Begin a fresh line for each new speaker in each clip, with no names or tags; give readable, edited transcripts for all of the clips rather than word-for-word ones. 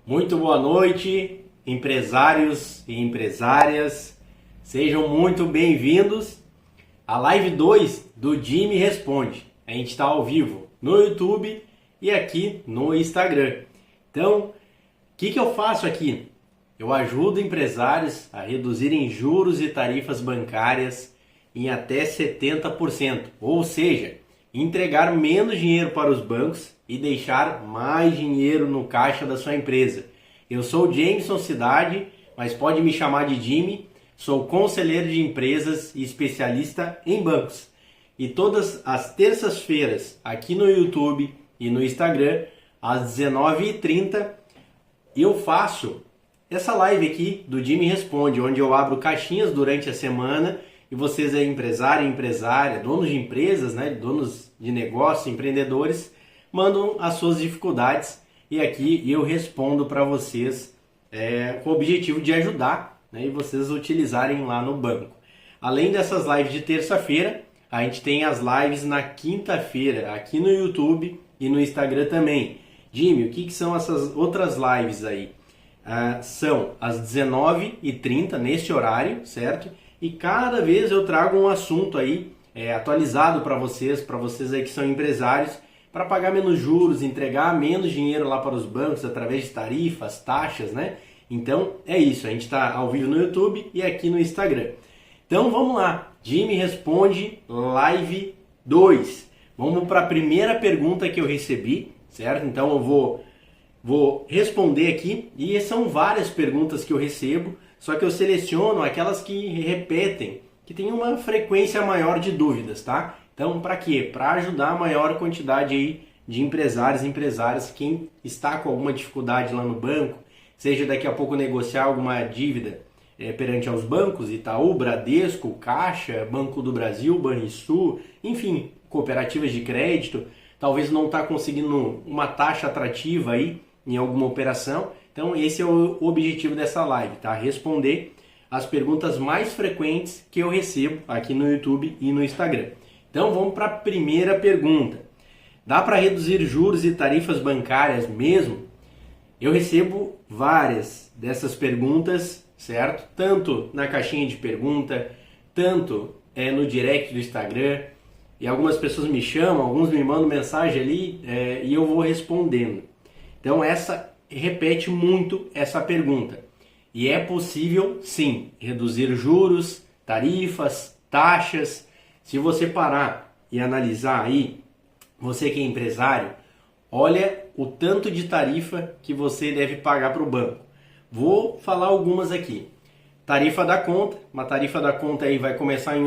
Muito boa noite, empresários e empresárias. Sejam muito bem-vindos à live 2 do Jimmy Responde. A gente está ao vivo no YouTube e aqui no Instagram. Então, o que eu faço aqui? Eu ajudo empresários a reduzirem juros e tarifas bancárias em até 70%, ou seja, entregar menos dinheiro para os bancos e deixar mais dinheiro no caixa da sua empresa. Eu sou o Jameson Cidade, mas pode me chamar de Jimmy, sou conselheiro de empresas e especialista em bancos. E todas as terças-feiras, aqui no YouTube e no Instagram, às 19h30, eu faço essa live aqui do Jimmy Responde, onde eu abro caixinhas durante a semana e vocês aí, empresário, empresária, donos de empresas, né, donos de negócios, empreendedores, mandam as suas dificuldades e aqui eu respondo para vocês com o objetivo de ajudar, né, e vocês utilizarem lá no banco. Além dessas lives de terça-feira, a gente tem as lives na quinta-feira, aqui no YouTube e no Instagram também. Jimmy, o que são essas outras lives aí? São às 19h30, nesse horário, certo? E cada vez eu trago um assunto aí atualizado para vocês aí que são empresários, para pagar menos juros, entregar menos dinheiro lá para os bancos através de tarifas, taxas, né? Então é isso, a gente está ao vivo no YouTube e aqui no Instagram. Então vamos lá, Jimmy Responde Live 2. Vamos para a primeira pergunta que eu recebi, certo? Então eu vou responder aqui e são várias perguntas que eu recebo, só que eu seleciono aquelas que repetem, que tem uma frequência maior de dúvidas, tá? Então, para quê? Para ajudar a maior quantidade aí de empresários e empresárias, quem está com alguma dificuldade lá no banco, seja daqui a pouco negociar alguma dívida perante aos bancos, Itaú, Bradesco, Caixa, Banco do Brasil, Banrisul, enfim, cooperativas de crédito, talvez não está conseguindo uma taxa atrativa aí em alguma operação. Então esse é o objetivo dessa live, tá? Responder as perguntas mais frequentes que eu recebo aqui no YouTube e no Instagram. Então vamos para a primeira pergunta. Dá para reduzir juros e tarifas bancárias mesmo? Eu recebo várias dessas perguntas, certo? Tanto na caixinha de pergunta, tanto no direct do Instagram. E algumas pessoas me chamam, alguns me mandam mensagem ali e eu vou respondendo. Então essa repete muito essa pergunta. E é possível, sim, reduzir juros, tarifas, taxas. Se você parar e analisar aí, você que é empresário, olha o tanto de tarifa que você deve pagar para o banco. Vou falar algumas aqui. Tarifa da conta, uma tarifa da conta aí vai começar em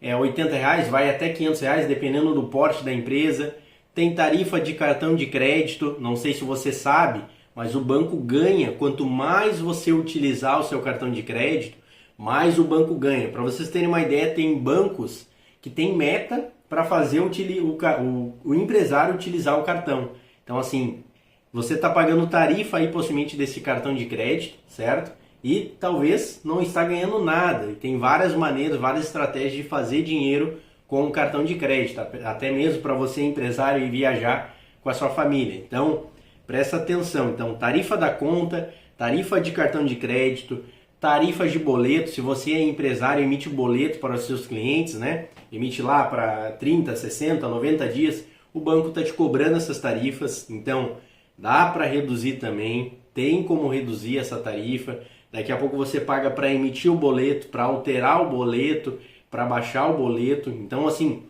R$80, vai até R$500, dependendo do porte da empresa. Tem tarifa de cartão de crédito, não sei se você sabe, mas o banco ganha. Quanto mais você utilizar o seu cartão de crédito, mais o banco ganha. Para vocês terem uma ideia, tem bancos que tem meta para fazer o empresário utilizar o cartão. Então assim, você está pagando tarifa aí possivelmente desse cartão de crédito, certo? E talvez não está ganhando nada. E tem várias maneiras, várias estratégias de fazer dinheiro com o cartão de crédito, até mesmo para você empresário e viajar com a sua família. Então, presta atenção. Então, tarifa da conta, tarifa de cartão de crédito, tarifas de boleto. Se você é empresário, emite boleto para os seus clientes, né? Emite lá para 30, 60, 90 dias. O banco está te cobrando essas tarifas. Então, dá para reduzir também. Tem como reduzir essa tarifa. Daqui a pouco você paga para emitir o boleto, para alterar o boleto, para baixar o boleto. Então assim,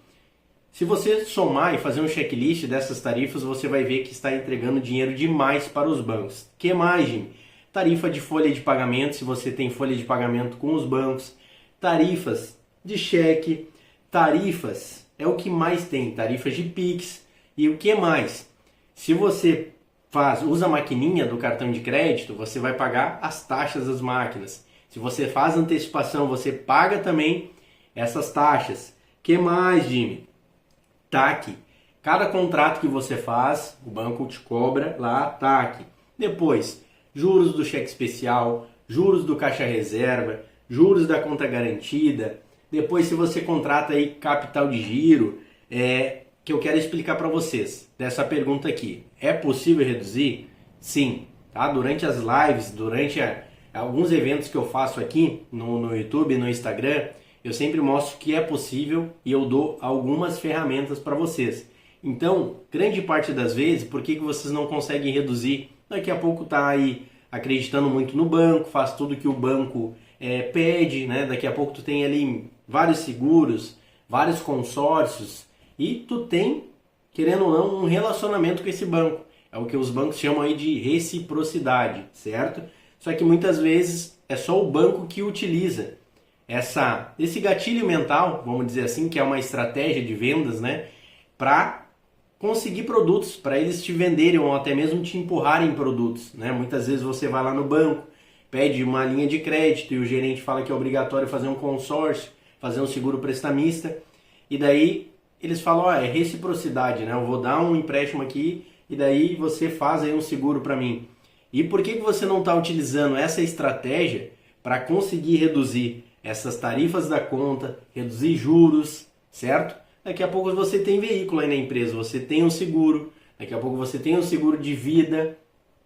se você somar e fazer um checklist dessas tarifas, você vai ver que está entregando dinheiro demais para os bancos. Que mais, gente? Tarifa de folha de pagamento, se você tem folha de pagamento com os bancos. Tarifas de cheque. Tarifas é o que mais tem. Tarifas de Pix. E o que mais? Se você usa a maquininha do cartão de crédito, você vai pagar as taxas das máquinas. Se você faz antecipação, você paga também essas taxas. Que mais, Jimmy? TAC. Cada contrato que você faz, o banco te cobra lá TAC. Depois, juros do cheque especial, juros do caixa reserva, juros da conta garantida. Depois, se você contrata aí capital de giro, que eu quero explicar para vocês dessa pergunta aqui. É possível reduzir? Sim, tá? Durante as lives, alguns eventos que eu faço aqui no YouTube, no Instagram, eu sempre mostro que é possível e eu dou algumas ferramentas para vocês. Então, grande parte das vezes, por que vocês não conseguem reduzir? Daqui a pouco tá aí acreditando muito no banco, faz tudo que o banco pede, né? Daqui a pouco tu tem ali vários seguros, vários consórcios e tu tem, querendo ou não, um relacionamento com esse banco. É o que os bancos chamam aí de reciprocidade, certo? Só que muitas vezes é só o banco que utiliza esse gatilho mental, vamos dizer assim, que é uma estratégia de vendas, né? Para conseguir produtos, para eles te venderem ou até mesmo te empurrarem produtos, né? Muitas vezes você vai lá no banco, pede uma linha de crédito e o gerente fala que é obrigatório fazer um consórcio, fazer um seguro prestamista, e daí eles falam, é reciprocidade, né? Eu vou dar um empréstimo aqui e daí você faz aí um seguro para mim. E por que você não está utilizando essa estratégia para conseguir reduzir essas tarifas da conta, reduzir juros, certo? Daqui a pouco você tem veículo aí na empresa, você tem um seguro, daqui a pouco você tem um seguro de vida,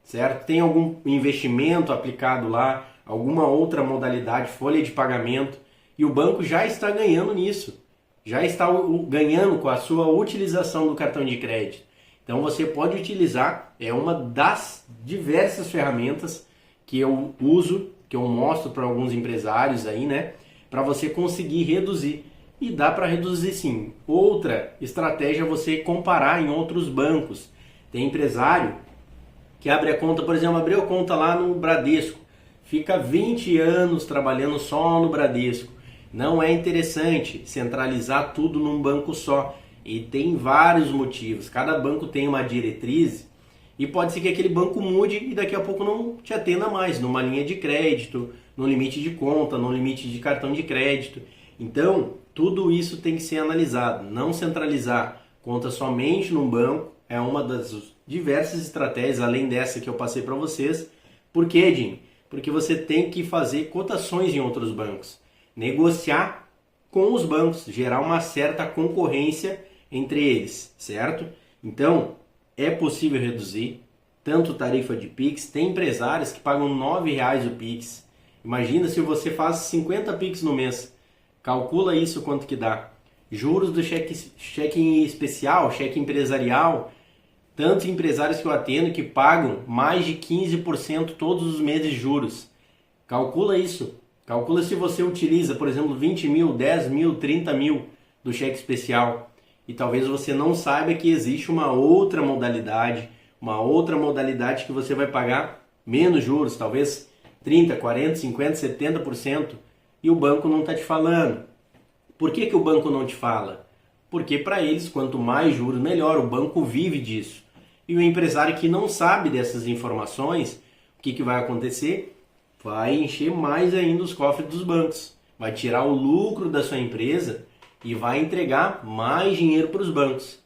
certo? Tem algum investimento aplicado lá, alguma outra modalidade, folha de pagamento, e o banco já está ganhando nisso, já está ganhando com a sua utilização do cartão de crédito. Então você pode utilizar, é uma das diversas ferramentas que eu uso, que eu mostro para alguns empresários aí, né? Para você conseguir reduzir. E dá para reduzir sim. Outra estratégia é você comparar em outros bancos. Tem empresário que abre a conta, por exemplo, abriu a conta lá no Bradesco. Fica 20 anos trabalhando só no Bradesco. Não é interessante centralizar tudo num banco só. E tem vários motivos. Cada banco tem uma diretriz e pode ser que aquele banco mude e daqui a pouco não te atenda mais numa linha de crédito, no limite de conta, no limite de cartão de crédito. Então, tudo isso tem que ser analisado. Não centralizar conta somente num banco é uma das diversas estratégias, além dessa que eu passei para vocês. Por quê, Jim? Porque você tem que fazer cotações em outros bancos. Negociar com os bancos, gerar uma certa concorrência entre eles, certo? Então, é possível reduzir tanto tarifa de Pix, tem empresários que pagam R$9 o Pix. Imagina se você faz 50 Pix no mês, calcula isso quanto que dá. Juros do cheque especial, cheque empresarial, tantos empresários que eu atendo que pagam mais de 15% todos os meses de juros. Calcula isso. Calcula se você utiliza, por exemplo, 20 mil, 10 mil, 30 mil do cheque especial. E talvez você não saiba que existe uma outra modalidade que você vai pagar menos juros, talvez 30, 40, 50, 70%, e o banco não está te falando. Por que o banco não te fala? Porque para eles, quanto mais juros, melhor. O banco vive disso. E o empresário que não sabe dessas informações, o que vai acontecer? Vai encher mais ainda os cofres dos bancos. Vai tirar o lucro da sua empresa e vai entregar mais dinheiro para os bancos.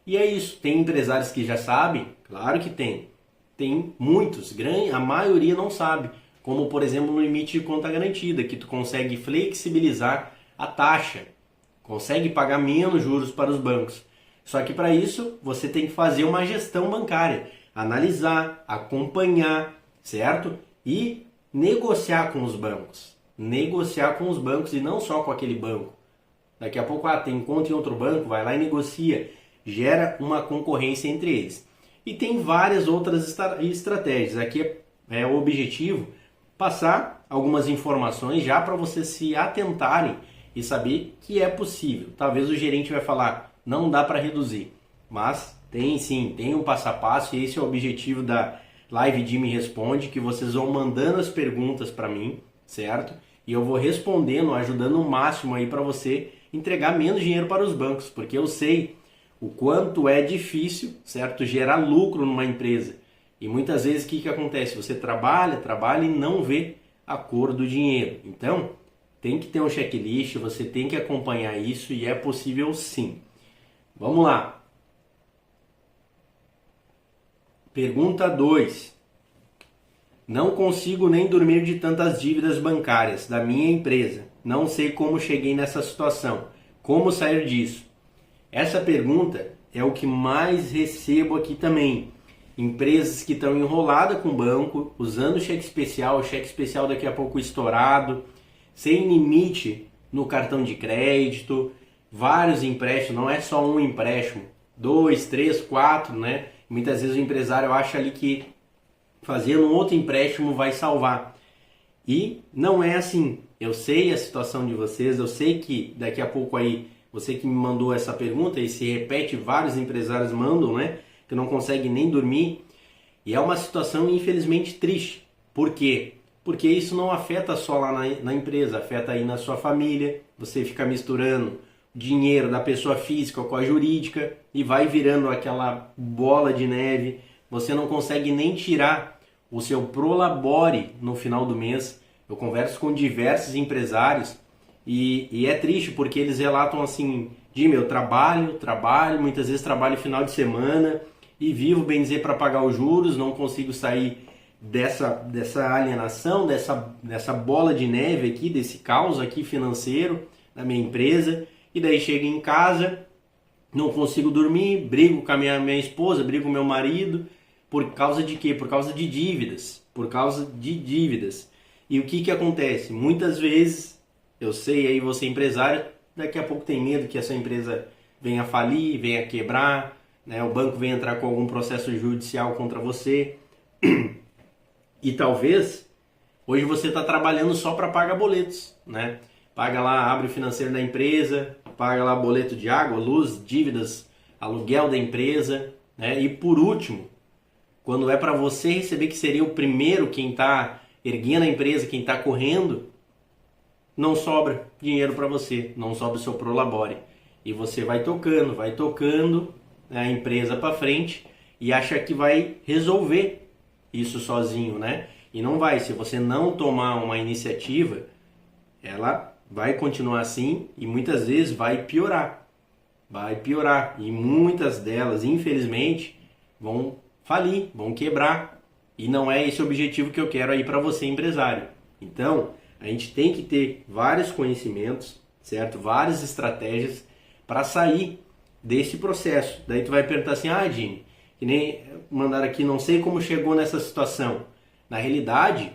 E é isso. Tem empresários que já sabem? Claro que tem. Tem muitos, a maioria não sabe. Como, por exemplo, no limite de conta garantida, que tu consegue flexibilizar a taxa. Consegue pagar menos juros para os bancos. Só que para isso, você tem que fazer uma gestão bancária. Analisar, acompanhar, certo? E negociar com os bancos. Negociar com os bancos e não só com aquele banco. Daqui a pouco, tem conta em outro banco, vai lá e negocia. Gera uma concorrência entre eles. E tem várias outras estratégias. Aqui é o objetivo passar algumas informações já para vocês se atentarem e saber que é possível. Talvez o gerente vai falar, não dá para reduzir. Mas tem sim, tem um passo a passo e esse é o objetivo da Live Jimmy Responde, que vocês vão mandando as perguntas para mim, certo? E eu vou respondendo, ajudando o máximo aí para você entregar menos dinheiro para os bancos, porque eu sei o quanto é difícil, certo? Gerar lucro numa empresa. E muitas vezes o que acontece? Você trabalha e não vê a cor do dinheiro. Então, tem que ter um checklist, você tem que acompanhar isso e é possível sim. Vamos lá. Pergunta 2. Não consigo nem dormir de tantas dívidas bancárias da minha empresa. Não sei como cheguei nessa situação. Como sair disso? Essa pergunta é o que mais recebo aqui também. empresas que estão enroladas com o banco, usando o cheque especial daqui a pouco estourado, sem limite no cartão de crédito, vários empréstimos, não é só um empréstimo, 2, 3, 4, né? Muitas vezes o empresário acha ali que fazendo um outro empréstimo vai salvar. E não é assim. Eu sei a situação de vocês, eu sei que daqui a pouco aí, você que me mandou essa pergunta, e se repete, vários empresários mandam, né? Que não conseguem nem dormir. E é uma situação infelizmente triste. Por quê? Porque isso não afeta só lá na empresa, afeta aí na sua família. Você fica misturando dinheiro da pessoa física com a jurídica e vai virando aquela bola de neve. Você não consegue nem tirar o seu prolabore no final do mês. Eu converso com diversos empresários e é triste porque eles relatam assim: Jimmy, eu trabalho, muitas vezes trabalho final de semana e vivo, bem dizer, para pagar os juros, não consigo sair dessa alienação, dessa bola de neve aqui, desse caos aqui financeiro da minha empresa. E daí chego em casa, não consigo dormir, brigo com a minha esposa, brigo com o meu marido. Por causa de quê? Por causa de dívidas. E o que acontece? Muitas vezes, eu sei aí, você empresário, daqui a pouco tem medo que a sua empresa venha falir, venha quebrar, né? O banco venha entrar com algum processo judicial contra você. E talvez, hoje você está trabalhando só para pagar boletos, né? Paga lá, abre o financeiro da empresa, paga lá boleto de água, luz, dívidas, aluguel da empresa, né? E por último, quando é para você receber, que seria o primeiro, quem está erguendo a empresa, quem está correndo, não sobra dinheiro para você, não sobra o seu prolabore. E você vai tocando, né, a empresa para frente e acha que vai resolver isso sozinho, né? E não vai. Se você não tomar uma iniciativa, ela vai continuar assim e muitas vezes vai piorar. E muitas delas, infelizmente, vão falir, vão quebrar. E não é esse o objetivo que eu quero aí para você, empresário. Então, a gente tem que ter vários conhecimentos, certo? Várias estratégias para sair desse processo. Daí tu vai perguntar assim: Jimmy, que nem mandaram aqui, não sei como chegou nessa situação. Na realidade,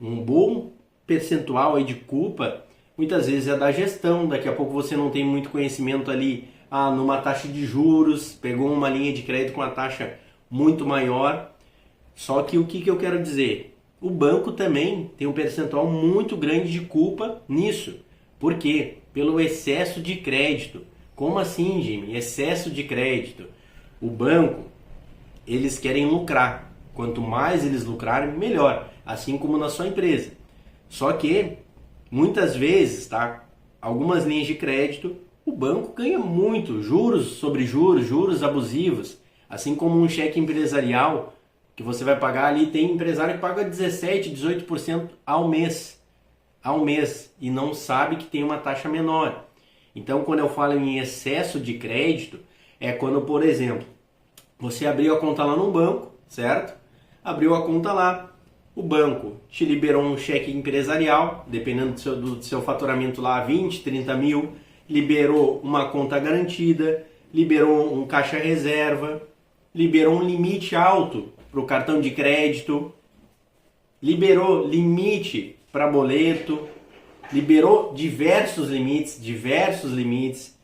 um bom percentual aí de culpa muitas vezes é da gestão. Daqui a pouco você não tem muito conhecimento ali numa taxa de juros, pegou uma linha de crédito com uma taxa muito maior. Só que o que eu quero dizer? O banco também tem um percentual muito grande de culpa nisso. Por quê? Pelo excesso de crédito. Como assim, Jimmy? Excesso de crédito. O banco, eles querem lucrar. Quanto mais eles lucrarem, melhor. Assim como na sua empresa. Só que, muitas vezes, tá? Algumas linhas de crédito, o banco ganha muito. Juros sobre juros, juros abusivos. Assim como um cheque empresarial que você vai pagar ali, tem empresário que paga 17%, 18% ao mês. E não sabe que tem uma taxa menor. Então, quando eu falo em excesso de crédito, é quando, por exemplo, você abriu a conta lá no banco, certo? Abriu a conta lá, o banco te liberou um cheque empresarial, dependendo do seu faturamento lá, 20, 30 mil, liberou uma conta garantida, liberou um caixa reserva, liberou um limite alto para o cartão de crédito, liberou limite para boleto, liberou diversos limites,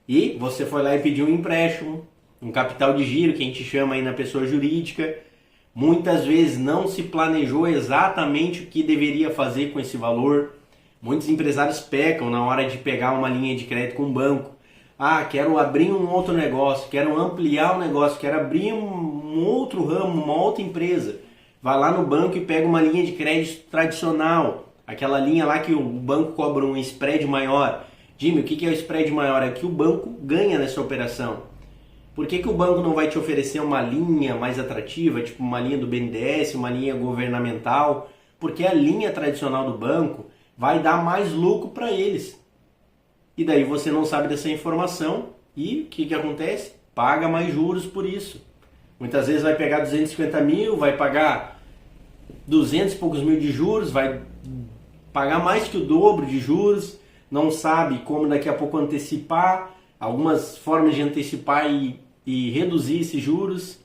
e você foi lá e pediu um empréstimo, um capital de giro, que a gente chama aí na pessoa jurídica. Muitas vezes não se planejou exatamente o que deveria fazer com esse valor. Muitos empresários pecam na hora de pegar uma linha de crédito com o banco. Quero abrir um outro negócio, quero ampliar o negócio, quero abrir um outro ramo, uma outra empresa. Vai lá no banco e pega uma linha de crédito tradicional, aquela linha lá que o banco cobra um spread maior. Jimmy, o que é o spread maior? É que o banco ganha nessa operação. Por que o banco não vai te oferecer uma linha mais atrativa, tipo uma linha do BNDES, uma linha governamental? Porque a linha tradicional do banco vai dar mais lucro para eles. E daí você não sabe dessa informação e o que acontece? Paga mais juros por isso. Muitas vezes vai pegar 250 mil, vai pagar 200 e poucos mil de juros, vai pagar mais que o dobro de juros, não sabe como daqui a pouco antecipar, algumas formas de antecipar e reduzir esses juros,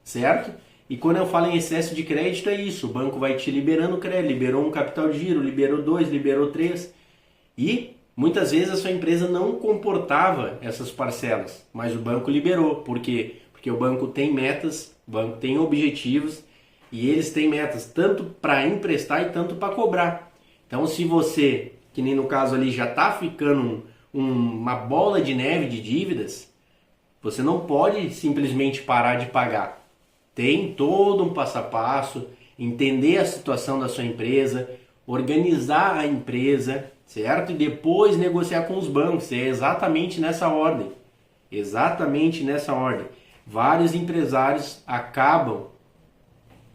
certo? E quando eu falo em excesso de crédito é isso, o banco vai te liberando crédito, liberou um capital de giro, liberou 2, liberou 3 e muitas vezes a sua empresa não comportava essas parcelas, mas o banco liberou. Por quê? Porque o banco tem metas, o banco tem objetivos e eles têm metas tanto para emprestar e tanto para cobrar. Então se você, que nem no caso ali, já está ficando uma bola de neve de dívidas, você não pode simplesmente parar de pagar. Tem todo um passo a passo, entender a situação da sua empresa, organizar a empresa, certo? E depois negociar com os bancos. É exatamente nessa ordem. Exatamente nessa ordem. Vários empresários acabam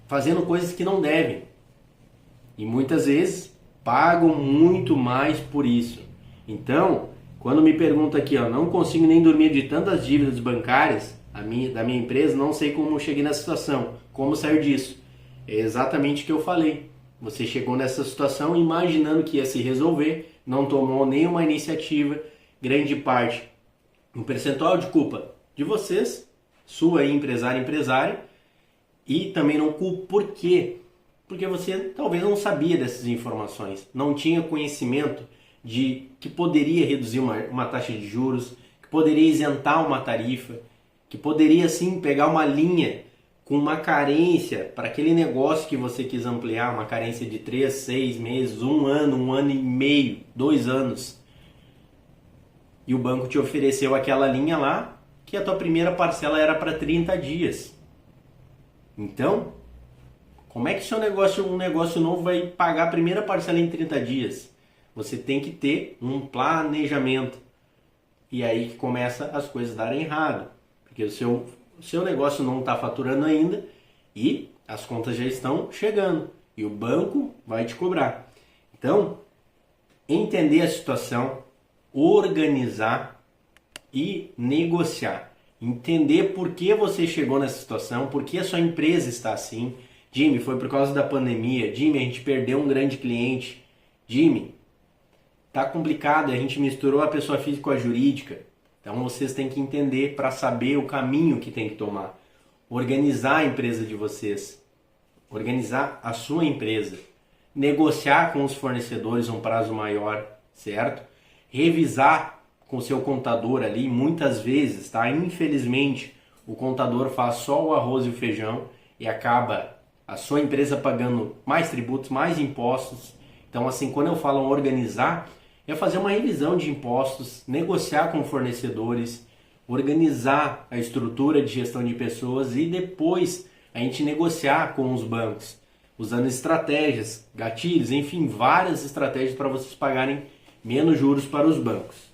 fazendo coisas que não devem. E muitas vezes pagam muito mais por isso. Então, quando me pergunta aqui, não consigo nem dormir de tantas dívidas bancárias da minha empresa, não sei como cheguei nessa situação, como sair disso. É exatamente o que eu falei. Você chegou nessa situação imaginando que ia se resolver, não tomou nenhuma iniciativa, grande parte, um percentual de culpa de vocês, sua aí, empresário, e também não culpo por quê? Porque você talvez não sabia dessas informações, não tinha conhecimento de que poderia reduzir uma taxa de juros, que poderia isentar uma tarifa, que poderia sim pegar uma linha com uma carência para aquele negócio que você quis ampliar, uma carência de 3, 6 meses, 1 ano e meio, 2 anos. E o banco te ofereceu aquela linha lá, que a tua primeira parcela era para 30 dias. Então, como é que um negócio novo vai pagar a primeira parcela em 30 dias? Você tem que ter um planejamento. E aí que começa as coisas darem errado. Porque o seu negócio não está faturando ainda e as contas já estão chegando. E o banco vai te cobrar. Então, entender a situação, organizar e negociar. Entender por que você chegou nessa situação, por que a sua empresa está assim. Jimmy, foi por causa da pandemia. Jimmy, a gente perdeu um grande cliente. Jimmy, tá complicado, a gente misturou a pessoa física com a jurídica. Então vocês têm que entender para saber o caminho que tem que tomar. Organizar a empresa de vocês. Organizar a sua empresa. Negociar com os fornecedores um prazo maior, certo? Revisar com o seu contador ali, muitas vezes, tá? Infelizmente, o contador faz só o arroz e o feijão e acaba a sua empresa pagando mais tributos, mais impostos. Então, assim, quando eu falo organizar, é fazer uma revisão de impostos, negociar com fornecedores, organizar a estrutura de gestão de pessoas e depois a gente negociar com os bancos, usando estratégias, gatilhos, enfim, várias estratégias para vocês pagarem menos juros para os bancos.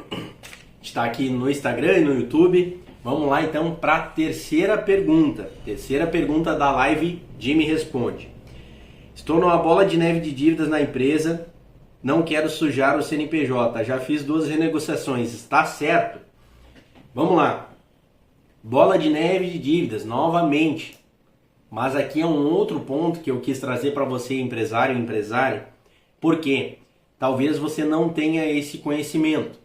A gente está aqui no Instagram e no YouTube. Vamos lá então para a terceira pergunta. Terceira pergunta da live Jimmy Responde. Estou numa bola de neve de dívidas na empresa, não quero sujar o CNPJ, já fiz 2 renegociações, está certo? Vamos lá. Bola de neve de dívidas, novamente. Mas aqui é um outro ponto que eu quis trazer para você, empresário e empresária, porque talvez você não tenha esse conhecimento.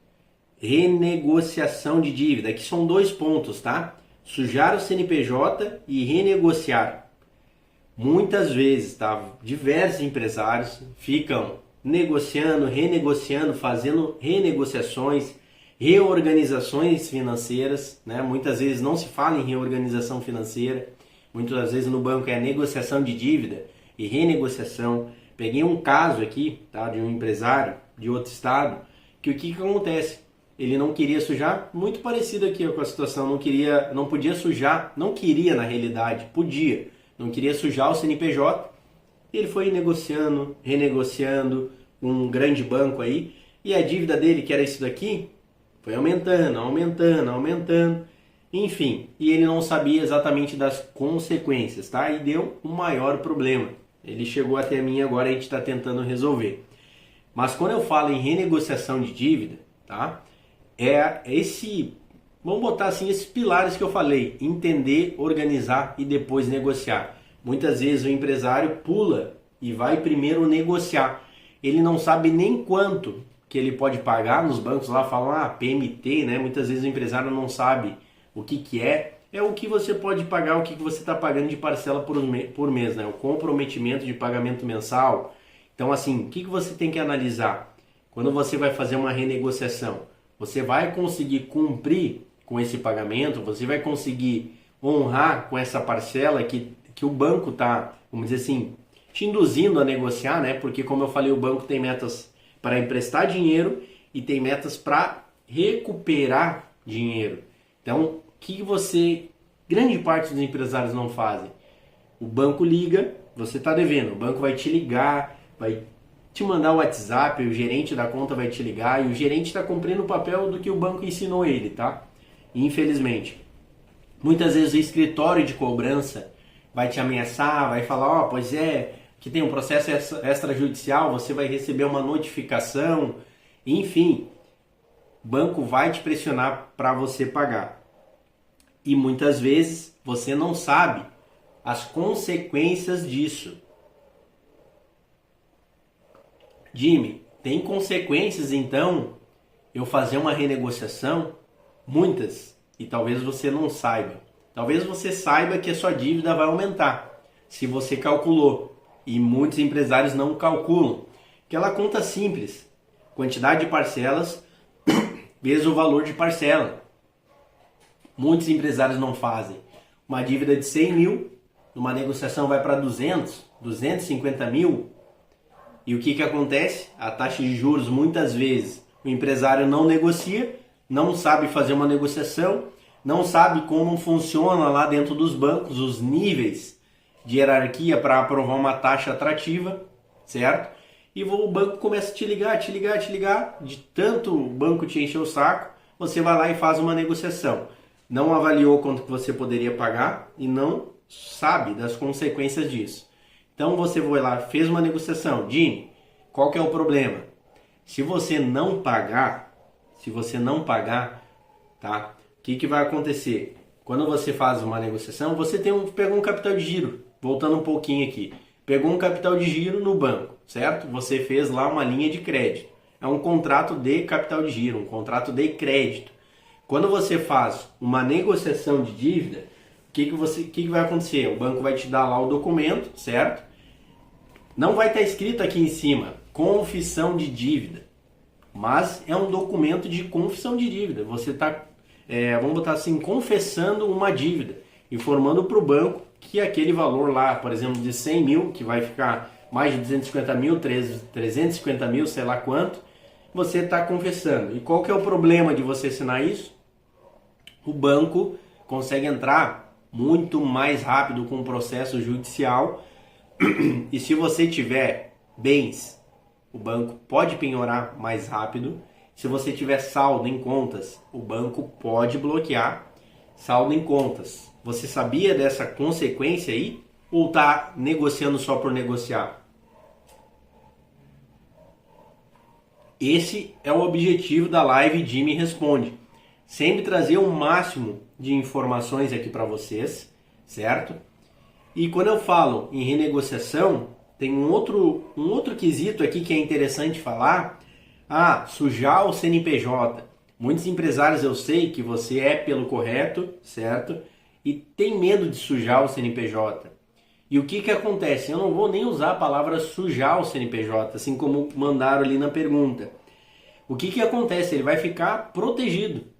Renegociação de dívida, aqui são 2 pontos, tá? Sujar o CNPJ e renegociar. Muitas vezes, tá? Diversos empresários ficam negociando, renegociando, fazendo renegociações, reorganizações financeiras, né? Muitas vezes não se fala em reorganização financeira, muitas vezes no banco é negociação de dívida e renegociação. Peguei um caso aqui, tá? De um empresário de outro estado, que o que acontece? Ele não queria sujar, muito parecido aqui com a situação, não podia sujar, não queria na realidade, podia. Não queria sujar o CNPJ, e ele foi negociando, renegociando com um grande banco aí, e a dívida dele, que era isso daqui, foi aumentando, enfim, e ele não sabia exatamente das consequências, tá? E deu um maior problema. Ele chegou até mim agora, a gente está tentando resolver. Mas quando eu falo em renegociação de dívida, tá? Vamos botar assim esses pilares que eu falei: entender, organizar e depois negociar. Muitas vezes o empresário pula e vai primeiro negociar. Ele não sabe nem quanto que ele pode pagar nos bancos lá, falam PMT, né? Muitas vezes o empresário não sabe o que é. é o que você pode pagar, o que você está pagando de parcela por mês, né? O comprometimento de pagamento mensal. Então, assim, o que você tem que analisar? Quando você vai fazer uma renegociação, você vai conseguir cumprir com esse pagamento, você vai conseguir honrar com essa parcela que o banco está, vamos dizer assim, te induzindo a negociar, né? Porque, como eu falei, o banco tem metas para emprestar dinheiro e tem metas para recuperar dinheiro. Então, o que grande parte dos empresários não fazem? O banco liga, você está devendo, o banco vai te ligar, vai te mandar o WhatsApp, o gerente da conta vai te ligar e o gerente está cumprindo o papel do que o banco ensinou ele, tá? Infelizmente. Muitas vezes o escritório de cobrança vai te ameaçar, vai falar, pois é, que tem um processo extrajudicial, você vai receber uma notificação, enfim, o banco vai te pressionar para você pagar. E muitas vezes você não sabe as consequências disso. Jimmy, tem consequências então eu fazer uma renegociação? Muitas. E talvez você não saiba. Talvez você saiba que a sua dívida vai aumentar, se você calculou. E muitos empresários não calculam. Aquela conta simples, quantidade de parcelas vezes o valor de parcela. Muitos empresários não fazem. Uma dívida de 100 mil, numa negociação vai para 200, 250 mil. E o que acontece? A taxa de juros, muitas vezes, o empresário não negocia, não sabe fazer uma negociação, não sabe como funciona lá dentro dos bancos, os níveis de hierarquia para aprovar uma taxa atrativa, certo? E o banco começa a te ligar, de tanto o banco te encher o saco, você vai lá e faz uma negociação. Não avaliou quanto que você poderia pagar e não sabe das consequências disso. Então você foi lá, fez uma negociação. Jimmy, qual que é o problema? Se você não pagar, tá? O que vai acontecer? Quando você faz uma negociação, você pegou um capital de giro. Voltando um pouquinho aqui. Pegou um capital de giro no banco, certo? Você fez lá uma linha de crédito. É um contrato de capital de giro, um contrato de crédito. Quando você faz uma negociação de dívida, o que vai acontecer? O banco vai te dar lá o documento, certo? Não vai estar escrito aqui em cima, confissão de dívida, mas é um documento de confissão de dívida. Você está, vamos botar assim, confessando uma dívida, informando para o banco que aquele valor lá, por exemplo, de 100 mil, que vai ficar mais de 250 mil, 350 mil, sei lá quanto, você está confessando. E qual que é o problema de você assinar isso? O banco consegue entrar muito mais rápido com o processo judicial e se você tiver bens, o banco pode penhorar mais rápido. Se você tiver saldo em contas, o banco pode bloquear saldo em contas. Você sabia dessa consequência aí? Ou está negociando só por negociar? Esse é o objetivo da live Jimmy Responde. Sempre trazer o máximo de informações aqui para vocês, certo? E quando eu falo em renegociação, tem um outro quesito aqui que é interessante falar. Sujar o CNPJ. Muitos empresários, eu sei que você é pelo correto, certo? E tem medo de sujar o CNPJ. E o que acontece? Eu não vou nem usar a palavra sujar o CNPJ, assim como mandaram ali na pergunta. O que acontece? Ele vai ficar protegido.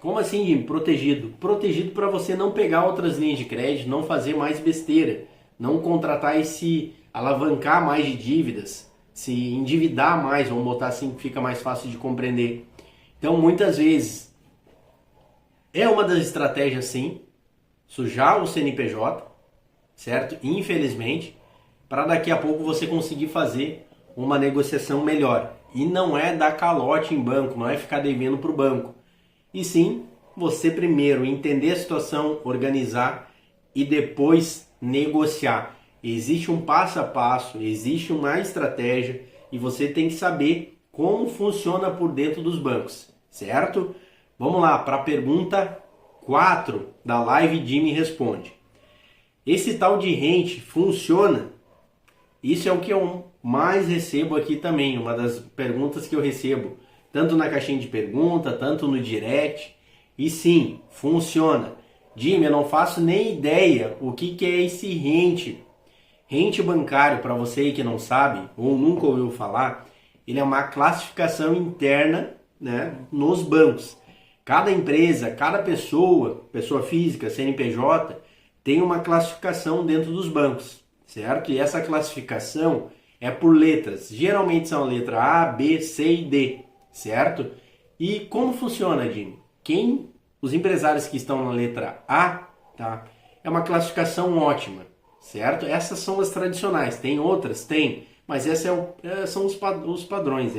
Como assim, Jim? Protegido? Protegido para você não pegar outras linhas de crédito, não fazer mais besteira, não contratar e se alavancar mais de dívidas, se endividar mais, vamos botar assim que fica mais fácil de compreender. Então, muitas vezes, é uma das estratégias, sim, sujar o CNPJ, certo? Infelizmente, para daqui a pouco você conseguir fazer uma negociação melhor. E não é dar calote em banco, não é ficar devendo para o banco. E sim, você primeiro entender a situação, organizar e depois negociar. Existe um passo a passo, existe uma estratégia e você tem que saber como funciona por dentro dos bancos, certo? Vamos lá para a pergunta 4 da live Jimmy Responde. Esse tal de rente funciona? Isso é o que eu mais recebo aqui também, uma das perguntas que eu recebo, tanto na caixinha de pergunta, tanto no direct. E sim, funciona. Jimmy, eu não faço nem ideia o que é esse rente. Rente bancário, para você que não sabe ou nunca ouviu falar, ele é uma classificação interna, né, nos bancos. Cada empresa, cada pessoa física, CNPJ, tem uma classificação dentro dos bancos, certo? E essa classificação é por letras. Geralmente são a letra A, B, C e D, certo? E como funciona, Jimmy? Os empresários que estão na letra A, tá? É uma classificação ótima, certo? Essas são as tradicionais. Tem outras? Tem. Mas essas são os padrões,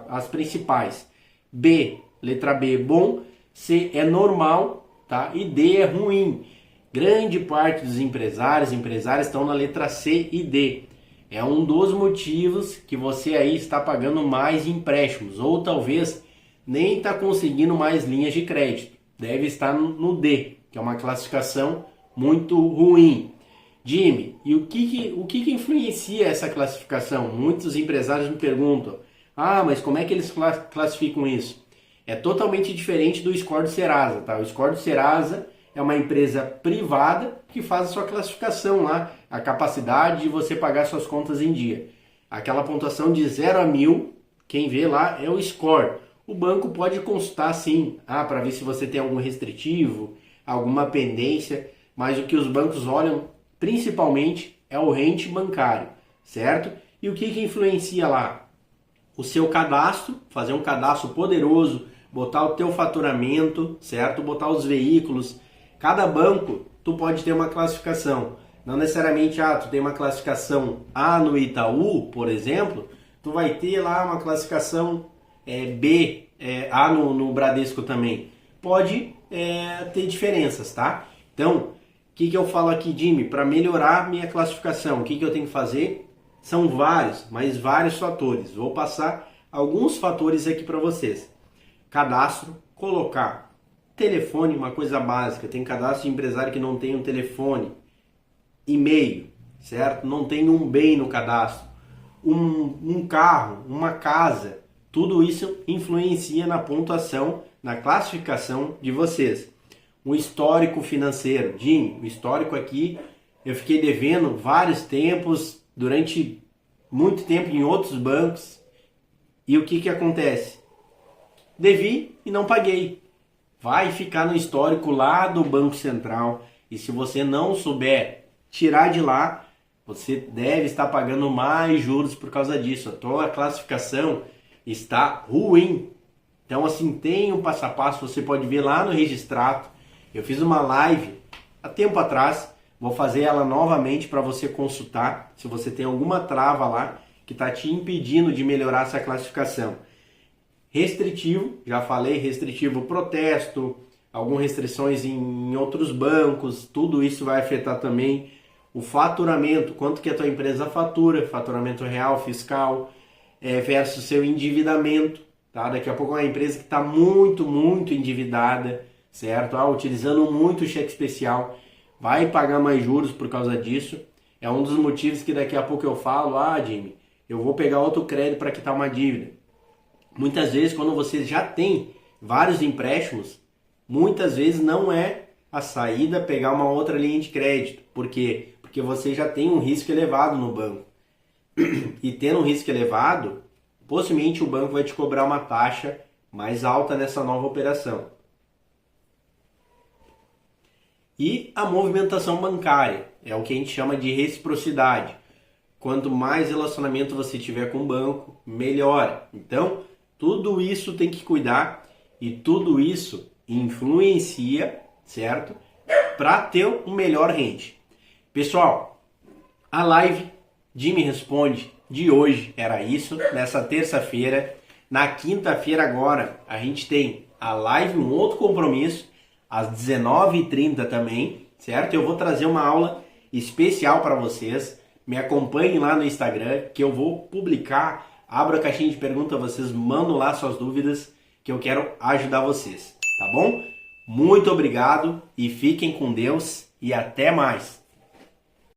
as principais. B, letra B, bom. C é normal, tá? E D é ruim. Grande parte dos empresárias estão na letra C e D. É um dos motivos que você aí está pagando mais empréstimos, ou talvez nem está conseguindo mais linhas de crédito. Deve estar no D, que é uma classificação muito ruim. Jimmy, e o que influencia essa classificação? Muitos empresários me perguntam, mas como é que eles classificam isso? É totalmente diferente do score do Serasa, tá? O score do Serasa é uma empresa privada que faz a sua classificação lá, a capacidade de você pagar suas contas em dia. Aquela pontuação de 0 a 1000, quem vê lá é o score. O banco pode consultar sim, para ver se você tem algum restritivo, alguma pendência, mas o que os bancos olham principalmente é o rente bancário, certo? E o que influencia lá? O seu cadastro, fazer um cadastro poderoso, botar o teu faturamento, certo? Botar os veículos. Cada banco, tu pode ter uma classificação. Não necessariamente, tu tem uma classificação A no Itaú, por exemplo, tu vai ter lá uma classificação B, A no Bradesco também. Pode ter diferenças, tá? Então, o que eu falo aqui, Jimmy? Para melhorar minha classificação, o que eu tenho que fazer? São vários fatores. Vou passar alguns fatores aqui para vocês. Cadastro, colocar telefone, uma coisa básica. Tem cadastro de empresário que não tem um telefone. E-mail, certo? Não tem um bem no cadastro. Um carro, uma casa. Tudo isso influencia na pontuação, na classificação de vocês. Um histórico financeiro. Jim, o histórico aqui, eu fiquei devendo vários tempos, durante muito tempo em outros bancos. E o que acontece? Devi e não paguei. Vai ficar no histórico lá do Banco Central. E se você não souber tirar de lá, você deve estar pagando mais juros por causa disso. A tua classificação está ruim. Então, assim, tem um passo a passo, você pode ver lá no Registrato. Eu fiz uma live há tempo atrás, vou fazer ela novamente para você consultar se você tem alguma trava lá que está te impedindo de melhorar essa classificação. Restritivo, já falei, restritivo protesto, algumas restrições em outros bancos, tudo isso vai afetar também o faturamento, quanto que a tua empresa fatura, faturamento real, fiscal, versus seu endividamento, tá? Daqui a pouco é uma empresa que está muito endividada, certo? Utilizando muito o cheque especial, vai pagar mais juros por causa disso. É um dos motivos que daqui a pouco eu falo, Jimmy, eu vou pegar outro crédito para quitar uma dívida. Muitas vezes, quando você já tem vários empréstimos, muitas vezes não é a saída pegar uma outra linha de crédito. Por quê? Porque você já tem um risco elevado no banco. E tendo um risco elevado, possivelmente o banco vai te cobrar uma taxa mais alta nessa nova operação. E a movimentação bancária é o que a gente chama de reciprocidade. Quanto mais relacionamento você tiver com o banco, melhora. Então, tudo isso tem que cuidar e tudo isso influencia, certo? Para ter um melhor rende. Pessoal, a live Jimmy Responde de hoje era isso, nessa terça-feira. Na quinta-feira agora a gente tem a live, um outro compromisso, às 19h30 também, certo? Eu vou trazer uma aula especial para vocês. Me acompanhem lá no Instagram, que eu vou publicar. Abro a caixinha de perguntas, vocês mandam lá suas dúvidas, que eu quero ajudar vocês, tá bom? Muito obrigado e fiquem com Deus e até mais!